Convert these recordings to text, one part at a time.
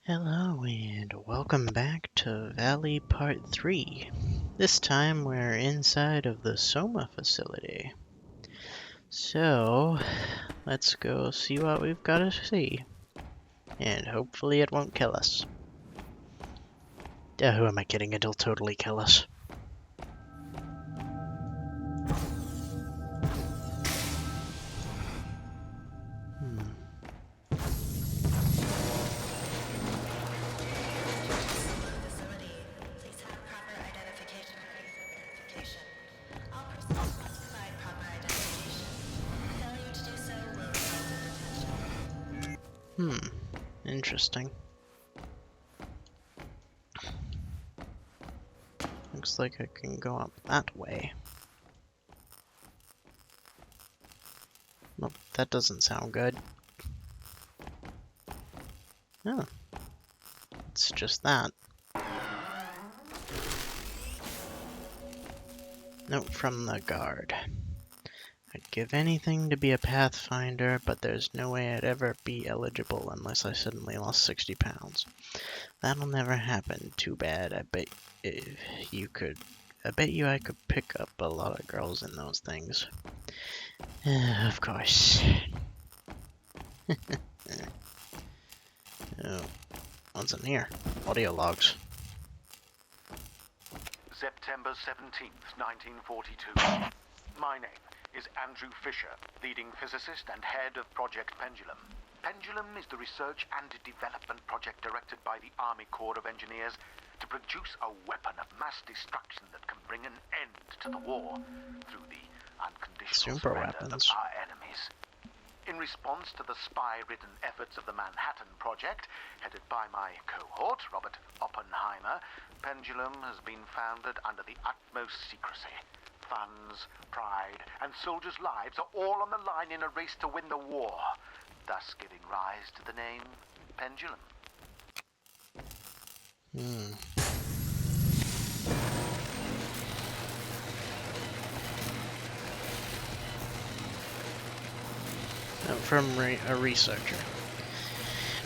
Hello and welcome back to Valley Part 3. This time we're inside of the Soma facility. So, let's go see what we've got to see. And hopefully it won't kill us. Who am I kidding? It'll totally kill us. Interesting. Looks like I can go up that way. Nope, that doesn't sound good. Oh. It's just that. Note from the guard. I'd give anything to be a Pathfinder, but there's no way I'd ever be eligible unless I suddenly lost 60 pounds. That'll never happen. Too bad. I bet you I could pick up a lot of girls in those things. Of course. Oh, what's in here? Audio logs. September 17th, 1942. My name is Andrew Fisher, leading physicist and head of Project Pendulum. Pendulum is the research and development project directed by the Army Corps of Engineers to produce a weapon of mass destruction that can bring an end to the war through the unconditional surrender of our enemies. In response to the spy-ridden efforts of the Manhattan Project, headed by my cohort, Robert Oppenheimer, Pendulum has been founded under the utmost secrecy. Funds, pride, and soldiers' lives are all on the line in a race to win the war, thus giving rise to the name Pendulum. From a researcher.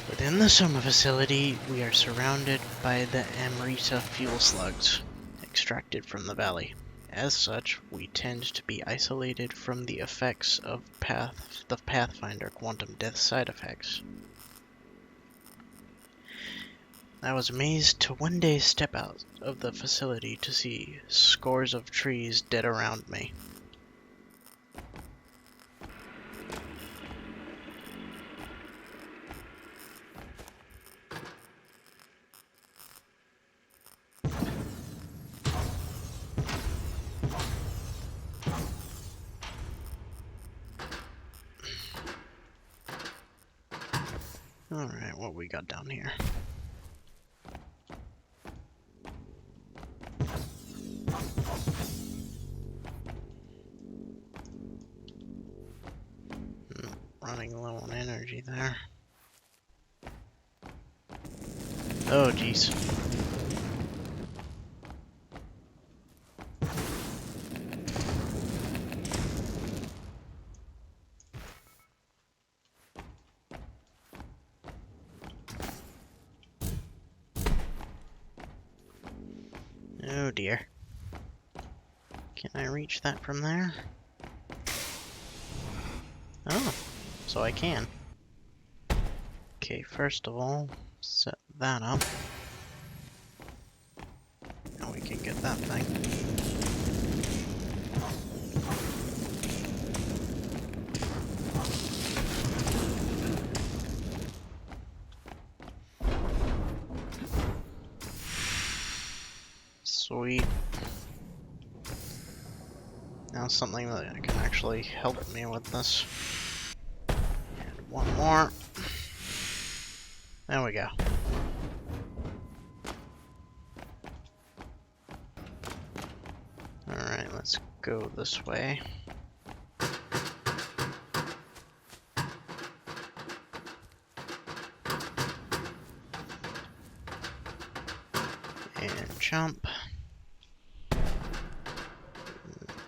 Within the Soma facility, we are surrounded by the Amrita fuel slugs, extracted from the valley. As such, we tend to be isolated from the effects of the Pathfinder quantum death side effects. I was amazed to one day step out of the facility to see scores of trees dead around me. Alright, what we got down here? Running low on energy there. Oh, jeez. Oh dear. Can I reach that from there? Oh, so I can. Okay, first of all, set that up. Now we can get that thing. Sweet. Now something that can actually help me with this. And one more. There we go. Alright, let's go this way. And jump.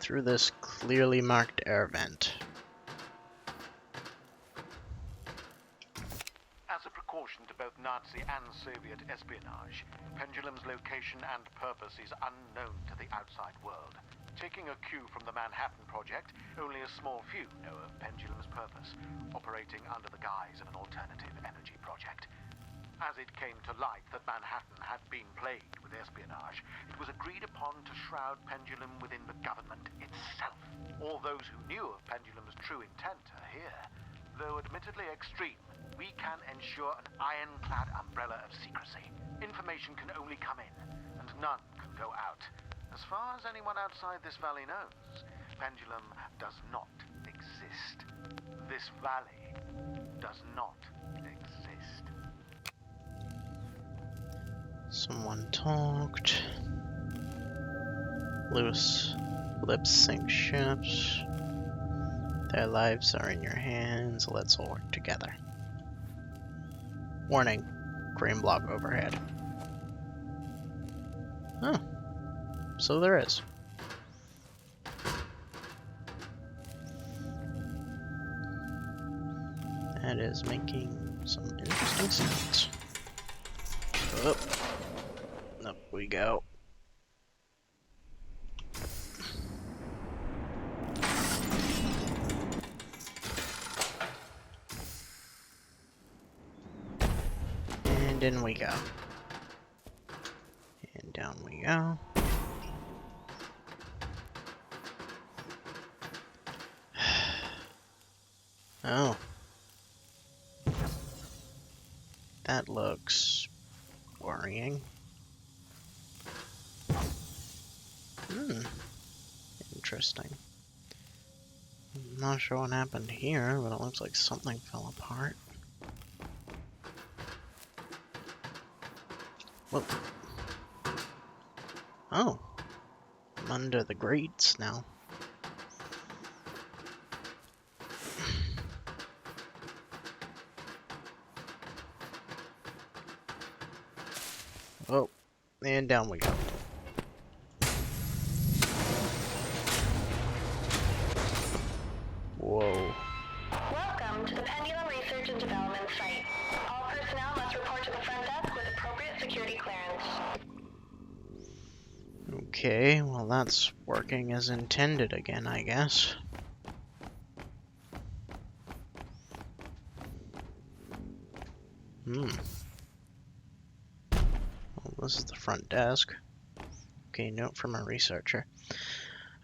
Through this clearly marked air vent. caution to both Nazi and Soviet espionage. Pendulum's location and purpose is unknown to the outside world. Taking a cue from the Manhattan Project, only a small few know of Pendulum's purpose, operating under the guise of an alternative energy project. As it came to light that Manhattan had been plagued with espionage, it was agreed upon to shroud Pendulum within the government itself. All those who knew of Pendulum's true intent are here. Though admittedly extreme, we can ensure an ironclad umbrella of secrecy. Information can only come in, and none can go out. As far as anyone outside this valley knows, Pendulum does not exist. This valley does not exist. Someone talked. Loose lips sink ships. Their lives are in your hands. Let's all work together. Warning. Green block overhead. Huh. So there is. That is making some interesting sounds. Up. Up we go. And in we go. And down we go. Oh. That looks worrying. Interesting. I'm not sure what happened here, but it looks like something fell apart. Whoa. Oh. I'm under the grates now. Oh, and down we go. Whoa. Welcome to the Pendulum Research and Development Site. All personnel must report to the front desk with appropriate security clearance. Okay, well that's working as intended again, I guess. Well, this is the front desk. Okay, note from a researcher.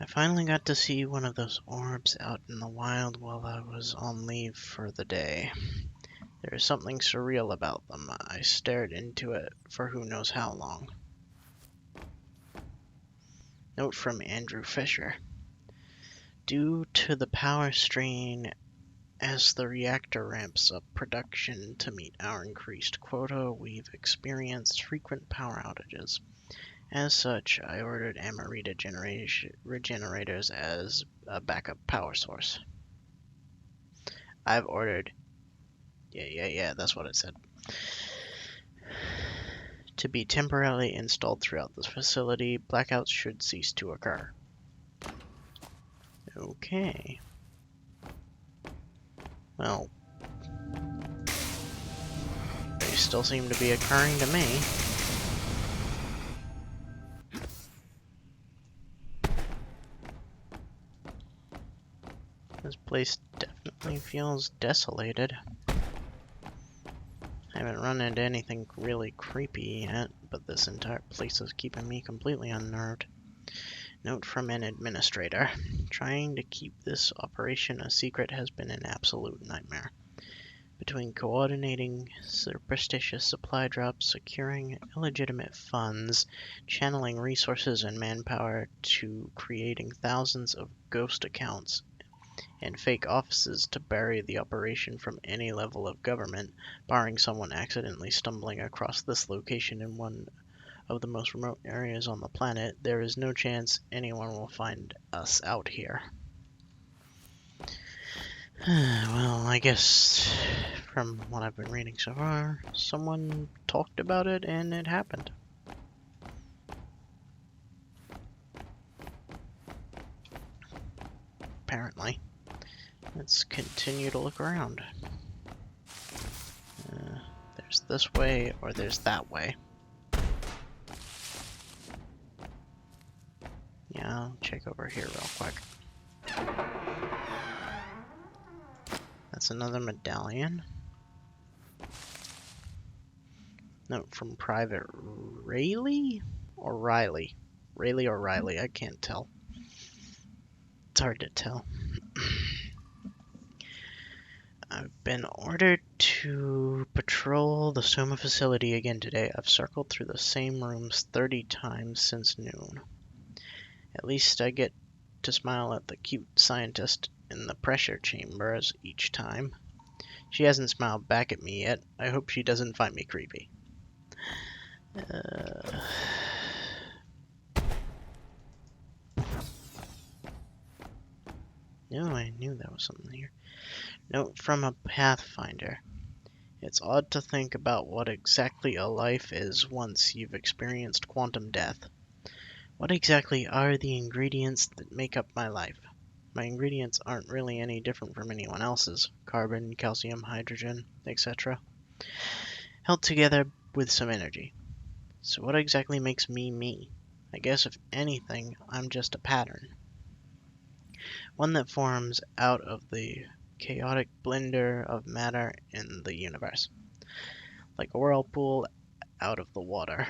I finally got to see one of those orbs out in the wild while I was on leave for the day. There is something surreal about them. I stared into it for who knows how long. Note from Andrew Fisher. Due to the power strain as the reactor ramps up production to meet our increased quota, we've experienced frequent power outages. As such, I ordered Amarita regenerators as a backup power source. I've ordered... Yeah, that's what it said. To be temporarily installed throughout this facility, blackouts should cease to occur. Okay. Well, they still seem to be occurring to me. This place definitely feels desolated. I haven't run into anything really creepy yet, but this entire place is keeping me completely unnerved. Note from an administrator. Trying to keep this operation a secret has been an absolute nightmare. Between coordinating superstitious supply drops, securing illegitimate funds, channeling resources and manpower to creating thousands of ghost accounts, and fake offices to bury the operation from any level of government, barring someone accidentally stumbling across this location in one of the most remote areas on the planet, there is no chance anyone will find us out here. Well, I guess from what I've been reading so far, someone talked about it and it happened. Apparently. Let's continue to look around. this way or there's that way. Yeah, I'll check over here real quick. That's another medallion. Note from Private Rayleigh or Riley? Rayleigh or Riley, I can't tell. It's hard to tell. I've been ordered to patrol the Soma facility again today. I've circled through the same rooms 30 times since noon. At least I get to smile at the cute scientist in the pressure chambers each time. She hasn't smiled back at me yet. I hope she doesn't find me creepy. No, I knew there was something here. Note from a Pathfinder. It's odd to think about what exactly a life is once you've experienced quantum death. What exactly are the ingredients that make up my life? My ingredients aren't really any different from anyone else's. Carbon, calcium, hydrogen, etc. Held together with some energy. So what exactly makes me me? I guess if anything, I'm just a pattern. One that forms out of the chaotic blender of matter in the universe. Like a whirlpool out of the water.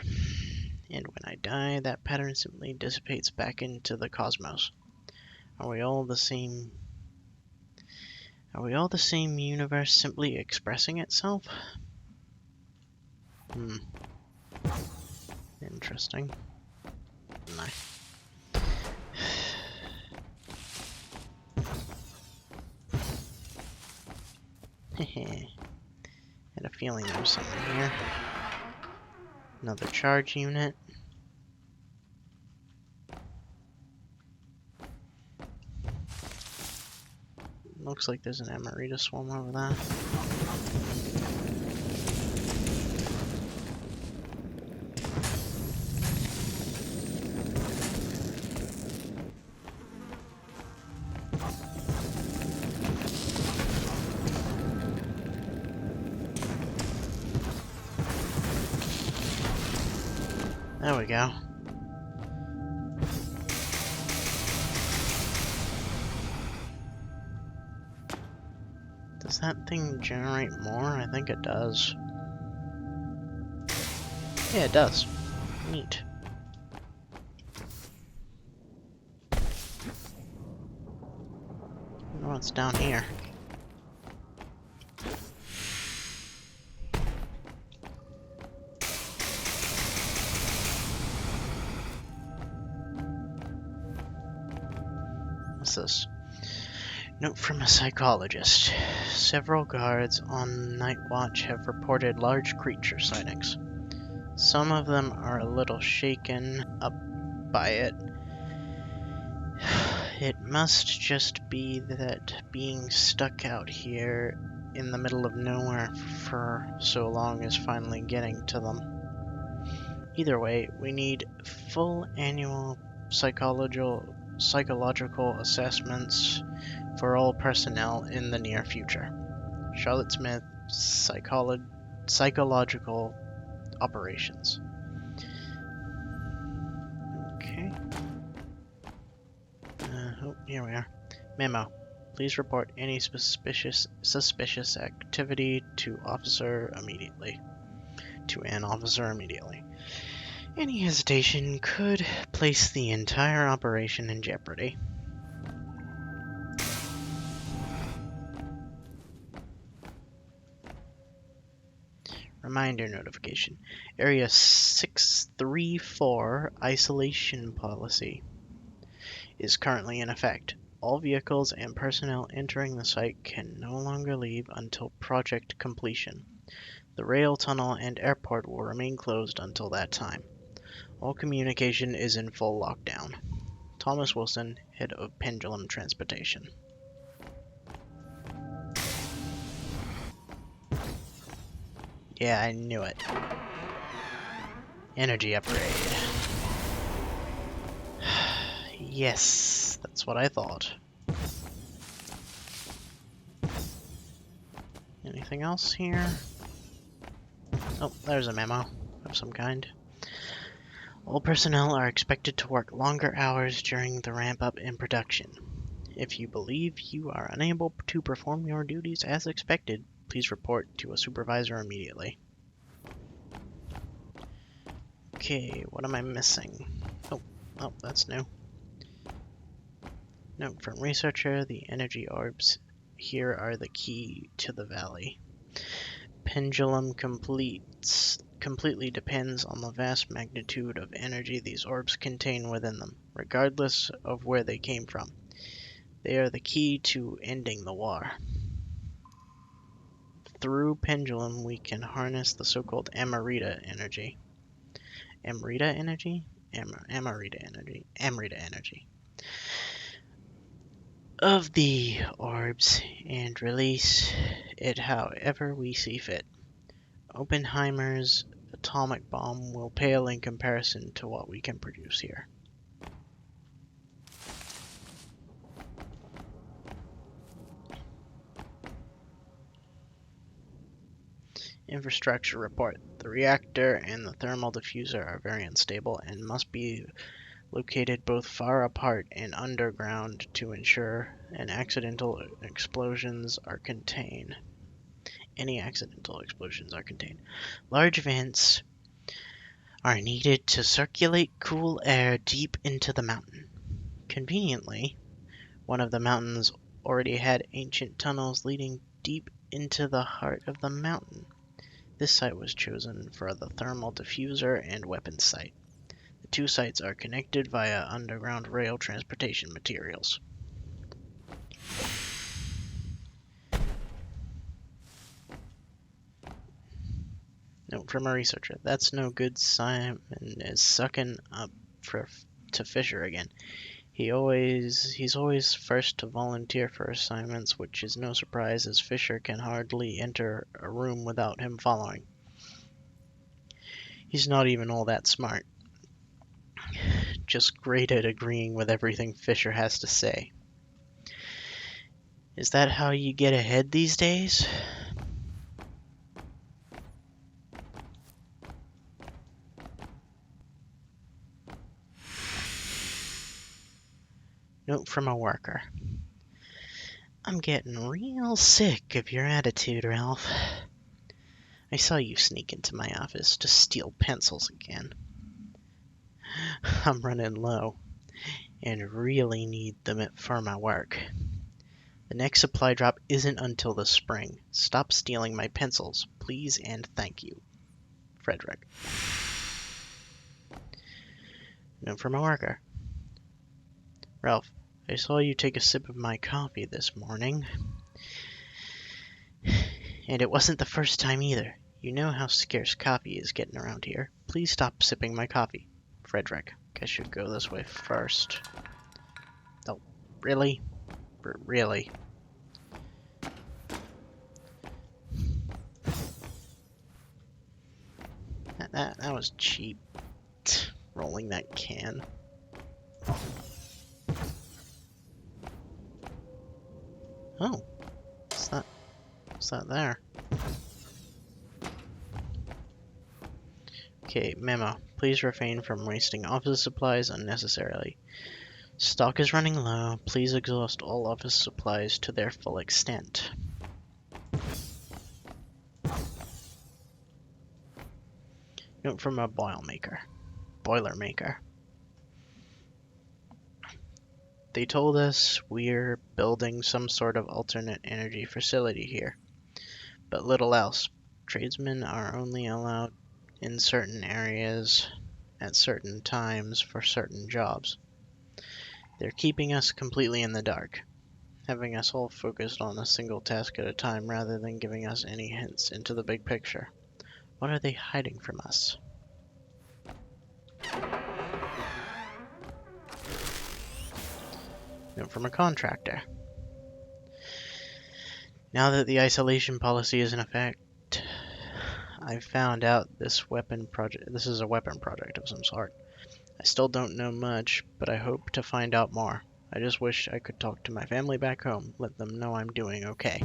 And when I die, that pattern simply dissipates back into the cosmos. Are we all the same? Are we all the same universe simply expressing itself? Interesting. No. Had a feeling there was something here. Another charge unit. Looks like there's an Amarita swarm over there. There we go. Does that thing generate more? I think it does. Yeah, it does. Neat. I don't know what's down here. What's this? Note from a psychologist. Several guards on night watch have reported large creature sightings. Some of them are a little shaken up by it. It must just be that being stuck out here in the middle of nowhere for so long is finally getting to them. Either way, we need full annual psychological assessments for all personnel in the near future. Charlotte Smith, Psychological Operations. Okay. Oh, here we are. Memo. Please report any suspicious activity to an officer immediately. Any hesitation could place the entire operation in jeopardy. Reminder notification. Area 634 isolation policy is currently in effect. All vehicles and personnel entering the site can no longer leave until project completion. The rail tunnel and airport will remain closed until that time. All communication is in full lockdown. Thomas Wilson, head of Pendulum Transportation. Yeah, I knew it. Energy upgrade. Yes, that's what I thought. Anything else here? Oh, there's a memo of some kind. All personnel are expected to work longer hours during the ramp-up in production. If you believe you are unable to perform your duties as expected, please report to a supervisor immediately. Okay, what am I missing? Oh, that's new. Note from researcher, the energy orbs here are the key to the valley. Pendulum completely depends on the vast magnitude of energy these orbs contain within them, regardless of where they came from. They are the key to ending the war. Through Pendulum, we can harness the so-called Amarita energy. Amrita energy? Amarita energy. Amrita energy. Of the orbs and release it however we see fit. Oppenheimer's atomic bomb will pale in comparison to what we can produce here. Infrastructure report. The reactor and the thermal diffuser are very unstable and must be located both far apart and underground to ensure any accidental explosions are contained. Large vents are needed to circulate cool air deep into the mountain. Conveniently, one of the mountains already had ancient tunnels leading deep into the heart of the mountain. This site was chosen for the thermal diffuser and weapons site. The two sites are connected via underground rail transportation materials. Note from a researcher. That's no good. Simon is sucking up to Fisher again. He's always first to volunteer for assignments, which is no surprise as Fisher can hardly enter a room without him following. He's not even all that smart. Just great at agreeing with everything Fisher has to say. Is that how you get ahead these days? Note from a worker. I'm getting real sick of your attitude, Ralph. I saw you sneak into my office to steal pencils again. I'm running low and really need them for my work. The next supply drop isn't until the spring. Stop stealing my pencils, please and thank you. Frederick. Note from a worker. Ralph, I saw you take a sip of my coffee this morning. And it wasn't the first time either. You know how scarce coffee is getting around here. Please stop sipping my coffee. Frederick. I should go this way first. Oh, really? Really? That was cheap. Rolling that can. Oh. What's that there? Okay, memo. Please refrain from wasting office supplies unnecessarily. Stock is running low. Please exhaust all office supplies to their full extent. Note from a Boilermaker. They told us we're building some sort of alternate energy facility here, but little else. Tradesmen are only allowed in certain areas at certain times for certain jobs. They're keeping us completely in the dark, having us all focused on a single task at a time rather than giving us any hints into the big picture. What are they hiding from us? Note from a contractor. Now that the isolation policy is in effect, I found out this is a weapon project of some sort. I still don't know much, but I hope to find out more. I just wish I could talk to my family back home, let them know I'm doing okay.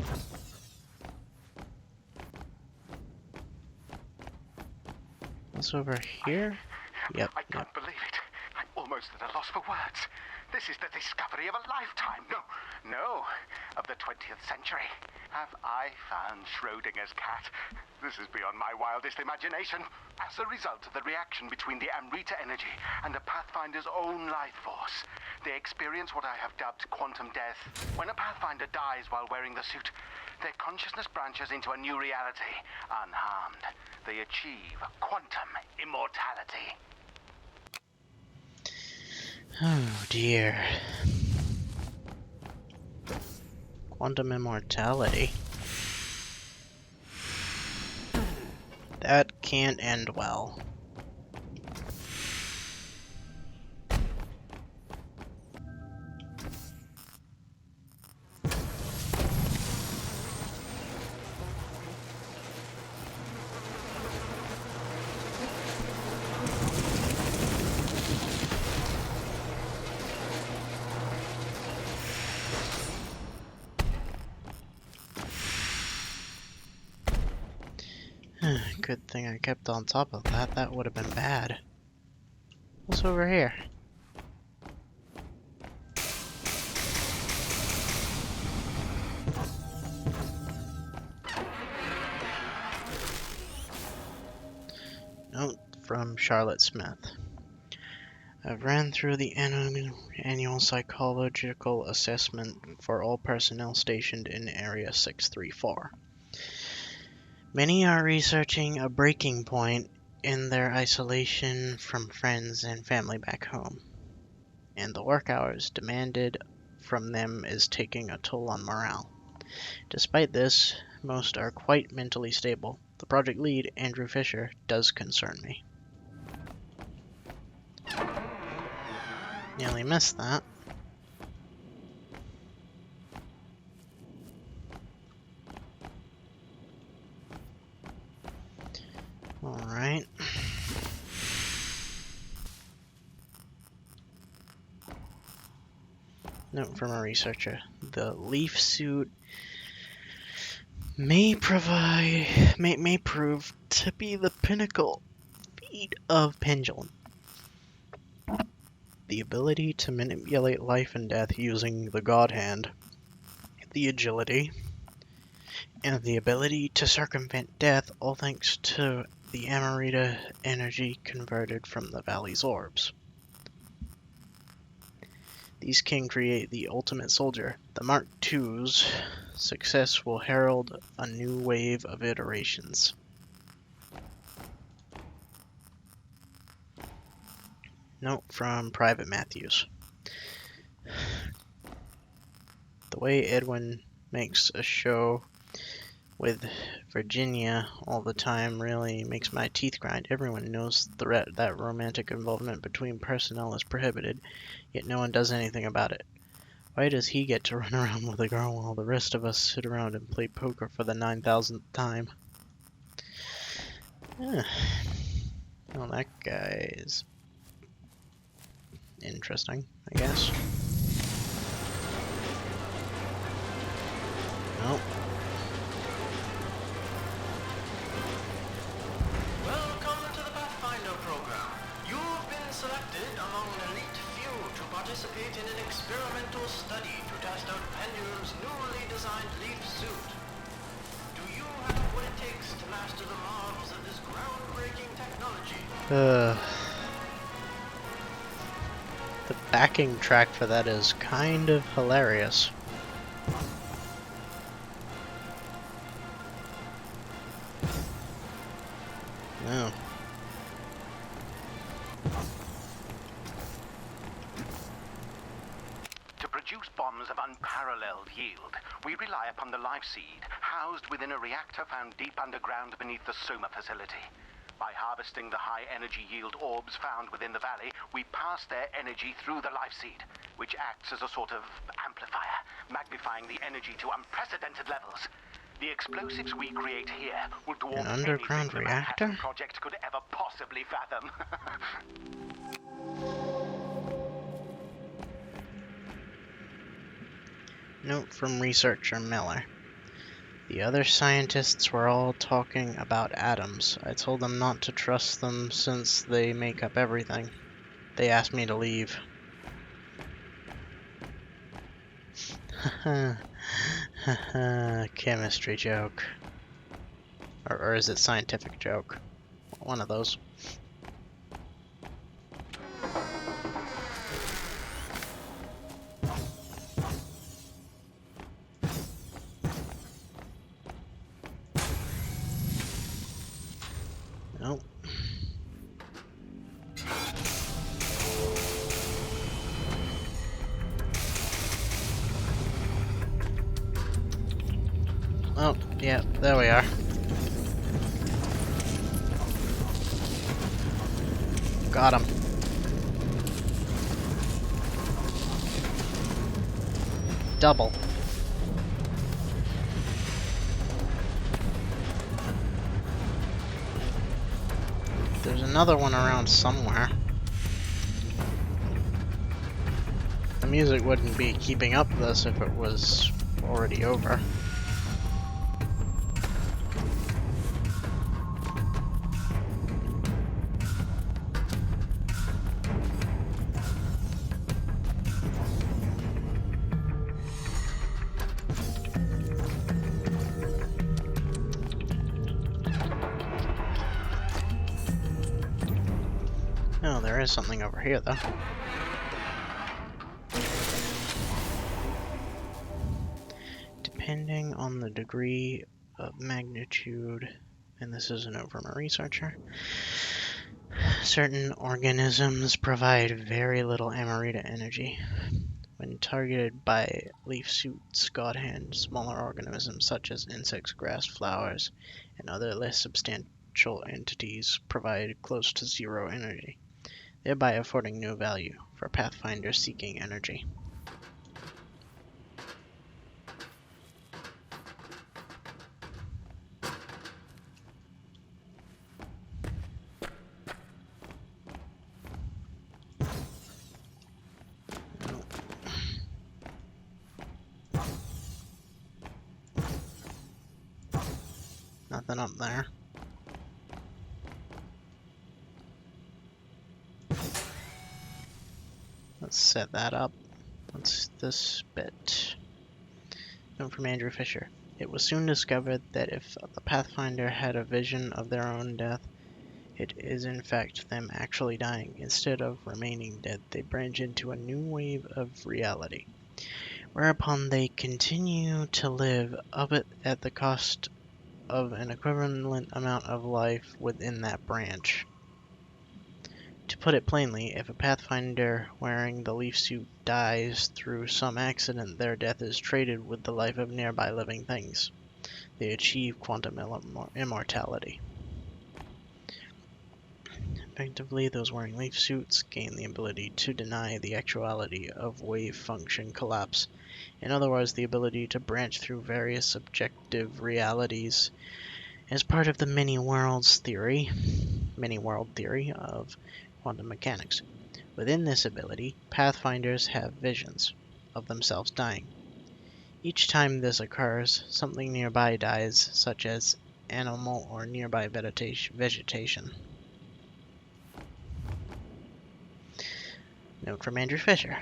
What's over here? Yep, I yep. can't believe it. I'm almost at a loss for words. This is the discovery of a lifetime. No, of the 20th century. Have I found Schrodinger's cat? This is beyond my wildest imagination. As a result of the reaction between the Amrita energy and the Pathfinder's own life force, they experience what I have dubbed quantum death. When a Pathfinder dies while wearing the suit, their consciousness branches into a new reality, unharmed. They achieve quantum immortality. Oh dear. Quantum immortality. That can't end well. Good thing I kept on top of that. That would have been bad. What's over here? Note from Charlotte Smith. I've ran through the annual psychological assessment for all personnel stationed in Area 634. Many are researching a breaking point in their isolation from friends and family back home, and the work hours demanded from them is taking a toll on morale. Despite this, most are quite mentally stable. The project lead, Andrew Fisher, does concern me. Nearly missed that. Alright. Note from a researcher. The leaf suit may prove to be the pinnacle feat of Pendulum. The ability to manipulate life and death using the God Hand, the agility, and the ability to circumvent death, all thanks to the Amarita energy converted from the Valley's orbs. These can create the ultimate soldier. The Mark II's success will herald a new wave of iterations. Note from Private Matthews. The way Edwin makes a show with Virginia all the time really makes my teeth grind. Everyone knows that romantic involvement between personnel is prohibited, yet no one does anything about it. Why does he get to run around with a girl while the rest of us sit around and play poker for the 9,000th time? Well, that guy's interesting, I guess. Nope. Welcome to the Pathfinder program. You've been selected among an elite few to participate in an experimental study to test out Pendulum's newly designed leaf suit. Do you have what it takes to master the marvels of this groundbreaking technology? The backing track for that is kind of hilarious. Oh. To produce bombs of unparalleled yield, we rely upon the life seed housed within a reactor found deep underground beneath the Soma facility. By harvesting the high-energy yield orbs found within the valley, we pass their energy through the life seed, which acts as a sort of amplifier, magnifying the energy to unprecedented levels. The explosives we create here will dwarf An underground anything the reactor? Manhattan Project could ever possibly fathom. Note from researcher Miller. The The other scientists were all talking about atoms. I told them not to trust them since they make up everything. They asked me to leave. Chemistry joke. Or is it scientific joke? One of those. Nope. Oh, yeah, there we are. Got him. Double. There's another one around somewhere. The music wouldn't be keeping up this if it was already over. Oh, there is something over here, though. Depending on the degree of magnitude, and this is a note from a researcher, certain organisms provide very little Amarita energy. When targeted by leaf suits, godhand, smaller organisms such as insects, grass, flowers, and other less substantial entities provide close to zero energy, thereby affording no value for pathfinders seeking energy. Nothing up there. Let's set that up. What's this bit? Note from Andrew Fisher. It was soon discovered that if the Pathfinder had a vision of their own death, it is in fact them actually dying. Instead of remaining dead, they branch into a new wave of reality, whereupon they continue to live, albeit at the cost of an equivalent amount of life within that branch. To put it plainly, if a Pathfinder wearing the leaf suit dies through some accident, their death is traded with the life of nearby living things. They achieve quantum immortality. Effectively, those wearing leaf suits gain the ability to deny the actuality of wave function collapse. In other words, the ability to branch through various subjective realities as part of the many-world theory of quantum mechanics. Within this ability, Pathfinders have visions of themselves dying. Each time this occurs, something nearby dies, such as animal or nearby vegetation. Note from Andrew Fisher.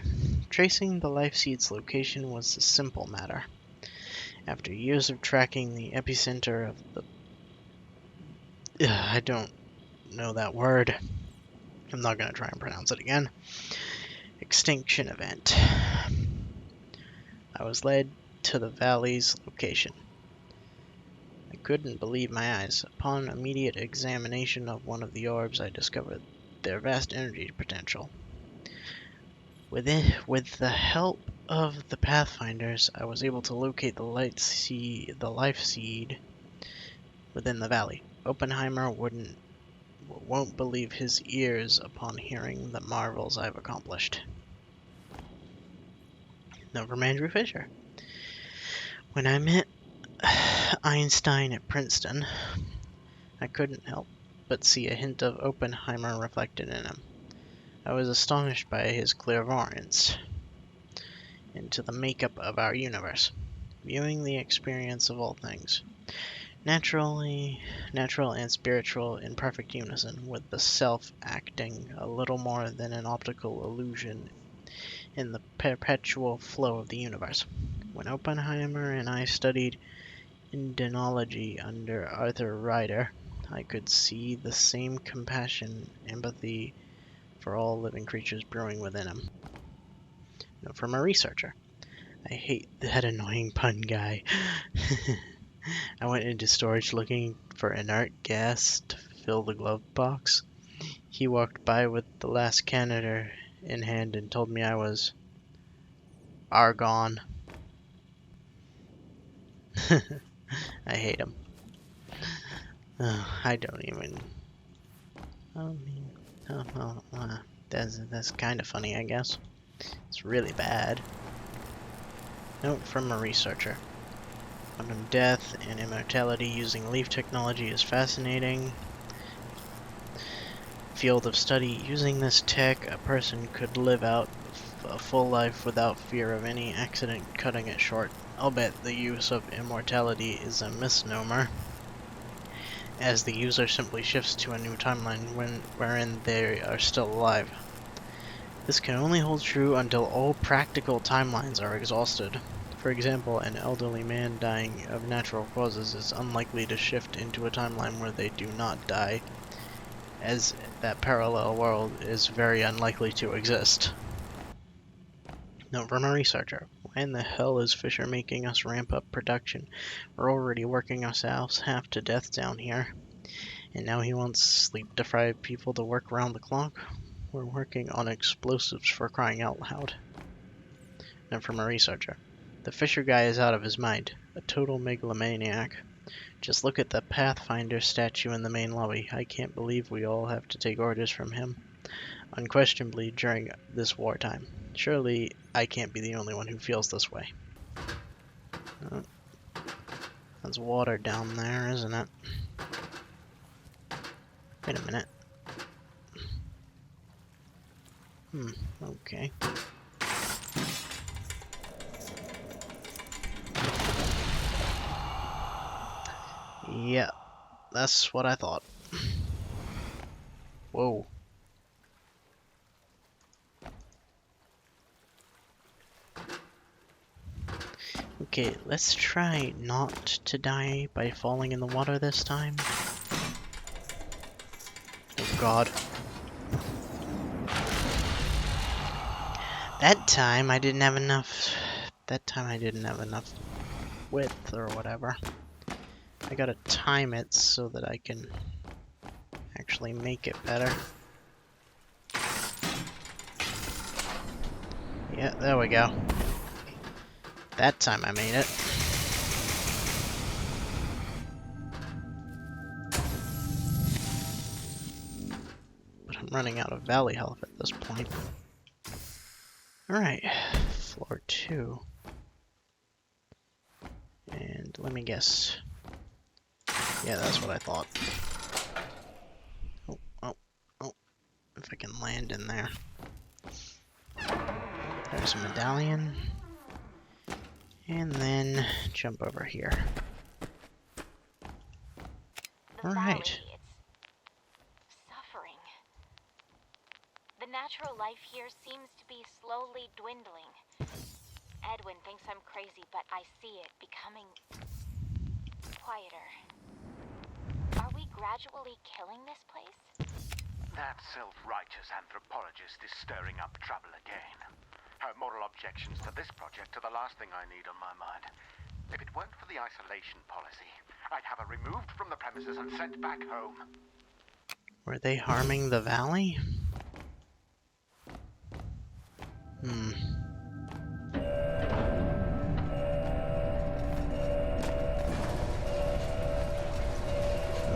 Tracing the life seed's location was a simple matter. After years of tracking the epicenter of the... I don't know that word. I'm not going to try and pronounce it again. Extinction event. I was led to the valley's location. I couldn't believe my eyes. Upon immediate examination of one of the orbs, I discovered their vast energy potential. With the help of the Pathfinders, I was able to locate the life seed within the valley. Oppenheimer won't believe his ears upon hearing the marvels I've accomplished. Note from Andrew Fisher. When I met Einstein at Princeton, I couldn't help but see a hint of Oppenheimer reflected in him. I was astonished by his clairvoyance into the makeup of our universe. viewing the experience of all things, natural and spiritual in perfect unison, with the self acting a little more than an optical illusion in the perpetual flow of the universe. When Oppenheimer and I studied demonology under Arthur Ryder, I could see the same compassion, empathy for all living creatures brewing within him. Note from a researcher. I hate that annoying pun guy. I went into storage looking for inert gas to fill the glove box. He walked by with the last canister in hand and told me I was argon. I hate him. I don't even. That's kind of funny, I guess. It's really bad. Note from a researcher. Quantum death and immortality using leaf technology is fascinating field of study. Using this tech, a person could live out a full life without fear of any accident cutting it short. I'll bet the use of immortality is a misnomer, as the user simply shifts to a new timeline wherein they are still alive. This can only hold true until all practical timelines are exhausted. For example, an elderly man dying of natural causes is unlikely to shift into a timeline where they do not die, as that parallel world is very unlikely to exist. Note from a researcher. Why in the hell is Fisher making us ramp up production? We're already working ourselves half to death down here. And now he wants sleep-deprived people to work around the clock? We're working on explosives, for crying out loud. Note from a researcher. The Fisher guy is out of his mind. A total megalomaniac. Just look at the Pathfinder statue in the main lobby. I can't believe we all have to take orders from him. Unquestionably during this wartime. Surely I can't be the only one who feels this way. Oh, that's water down there, isn't it? Wait a minute. Okay. Yeah, that's what I thought. Whoa. Okay, let's try not to die by falling in the water this time. Oh god. That time I didn't have enough width or whatever. I gotta time it so that I can actually make it better. Yeah, there we go. That time I made it. But I'm running out of valley health at this point. Alright, floor 2. And let me guess. Yeah, that's what I thought. Oh. If I can land in there. There's a medallion. And then jump over here. Alright. It's suffering. The natural life here seems to be slowly dwindling. Edwin thinks I'm crazy, but I see it becoming quieter. Are we gradually killing this place? That self-righteous anthropologist is stirring up trouble again. Her moral objections to this project are the last thing I need on my mind. If it weren't for the isolation policy, I'd have her removed from the premises and sent back home. Were they harming the valley?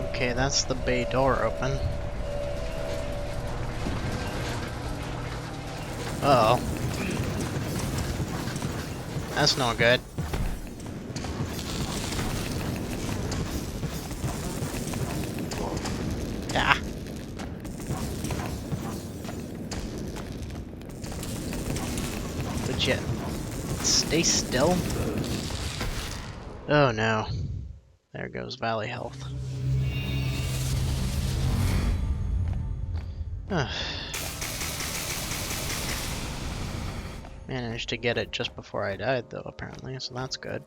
Okay, that's the bay door open. Uh-oh. That's not good. Ah. Would you stay still? Oh no. There goes Valley Health. Managed to get it just before I died, though, apparently, so that's good.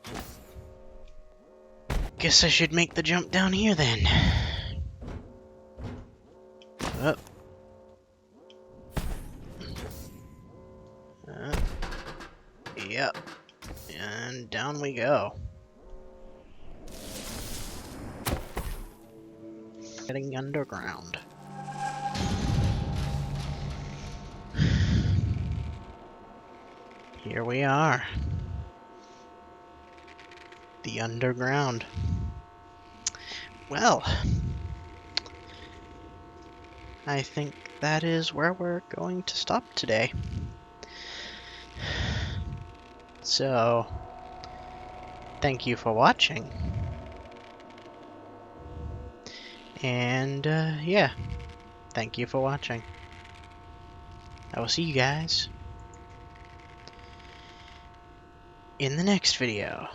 Guess I should make the jump down here, then. Up. Yep. And down we go. Getting underground. Here we are. The underground. Well, I think that is where we're going to stop today. So, thank you for watching. And, yeah, thank you for watching. I will see you guys in the next video.